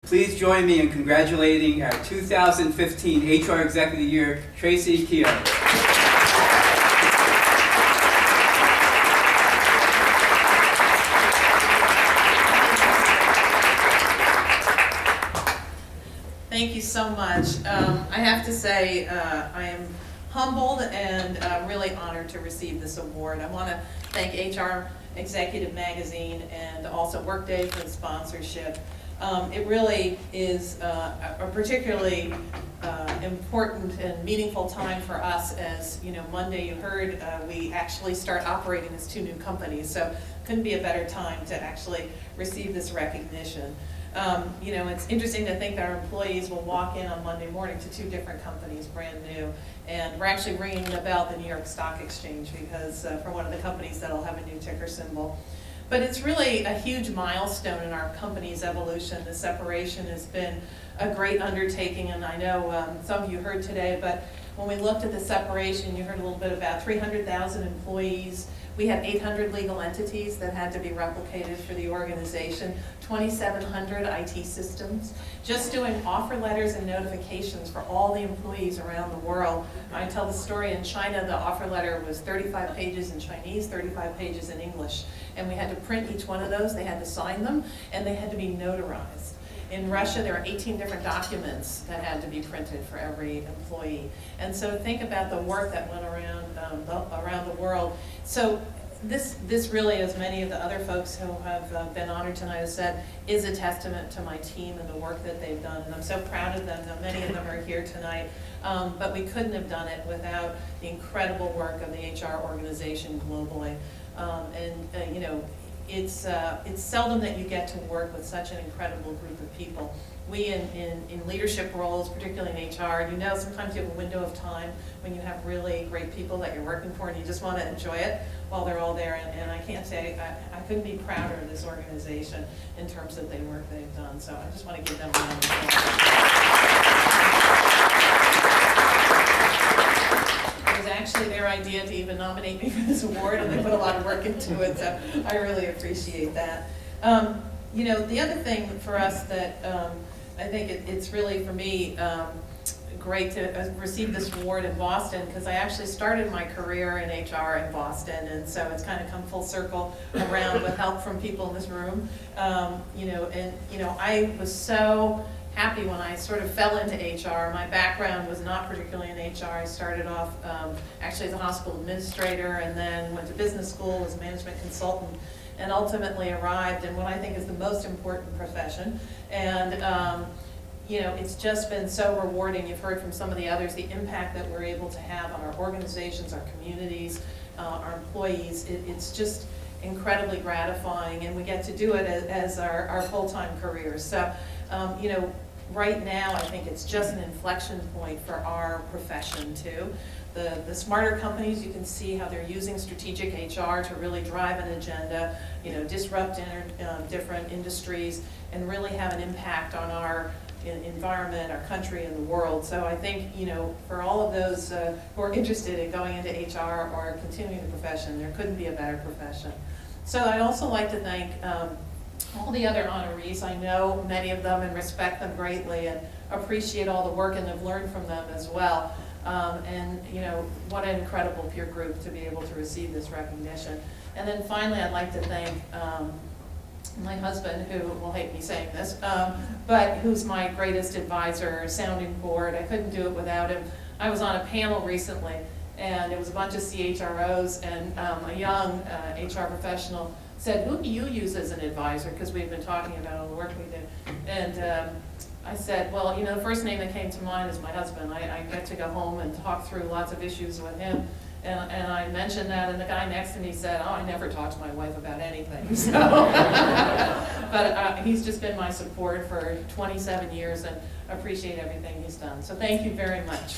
Please join me in congratulating our 2015 HR Exec of the Year, Tracy Keogh. Thank you so much. I have to say I am humbled and really honored to receive this award. I want to thank HR Executive Magazine and also Workday for the sponsorship. It really is a particularly important and meaningful time for us, as you know, Monday you heard we actually start operating as two new companies, so couldn't be a better time to actually receive this recognition. You know, it's interesting to think that our employees will walk in on Monday morning to two different companies, brand new, and we're actually ringing the bell at the New York Stock Exchange because for one of the companies that'll have a new ticker symbol. But it's really a huge milestone in our company's evolution. The separation has been a great undertaking, and I know some of you heard today, but when we looked at the separation, you heard a little bit about 300,000 employees. We had 800 legal entities that had to be replicated for the organization, 2,700 IT systems, just doing offer letters and notifications for all the employees around the world. I tell the story in China, the offer letter was 35 pages in Chinese, 35 pages in English, and we had to print each one of those, they had to sign them, and they had to be notarized. In Russia, there are 18 different documents that had to be printed for every employee. And so think about the work that went around the world. So this really, as many of the other folks who have been honored tonight have said, is a testament to my team and the work that they've done. And I'm so proud of them. Now, many of them are here tonight, but we couldn't have done it without the incredible work of the HR organization globally. You know, it's seldom that you get to work with such an incredible group of people. We in leadership roles, particularly in HR, you know, sometimes you have a window of time when you have really great people that you're working for and you just want to enjoy it while they're all there. And I can't say, I couldn't be prouder of this organization in terms of the work they've done. So I just want to give them a round of applause. It was actually their idea to even nominate me for this award, and they put a lot of work into it, so I really appreciate that. You know, the other thing for us that I think it's really, for me, great to receive this award in Boston, because I actually started my career in HR in Boston, and so it's kind of come full circle around with help from people in this room. You know, and you know, I was so happy when I sort of fell into HR. My background was not particularly in HR. I started off actually as a hospital administrator, and then went to business school as a management consultant, and ultimately arrived in what I think is the most important profession. And you know, it's just been so rewarding. You've heard from some of the others the impact that we're able to have on our organizations, our communities, our employees. It's just incredibly gratifying, and we get to do it as our full-time careers. So, you know, right now I think it's just an inflection point for our profession too. The smarter companies, you can see how they're using strategic HR to really drive an agenda, you know, disrupt different industries, and really have an impact on our environment, our country, and the world. So I think, you know, for all of those who are interested in going into HR or continuing the profession, there couldn't be a better profession. So I'd also like to thank all the other honorees. I know many of them and respect them greatly and appreciate all the work and have learned from them as well. And you know, what an incredible peer group to be able to receive this recognition. And then finally, I'd like to thank my husband, who will hate me saying this, but who's my greatest advisor, sounding board. I couldn't do it without him. I was on a panel recently, and it was a bunch of CHROs, and a young HR professional said, "Who do you use as an advisor?" Because we've been talking about all the work we do. And I said, well, you know, the first name that came to mind is my husband. I get to go home and talk through lots of issues with him. And I mentioned that, and the guy next to me said, "Oh, I never talk to my wife about anything." So, but he's just been my support for 27 years, and appreciate everything he's done. So thank you very much.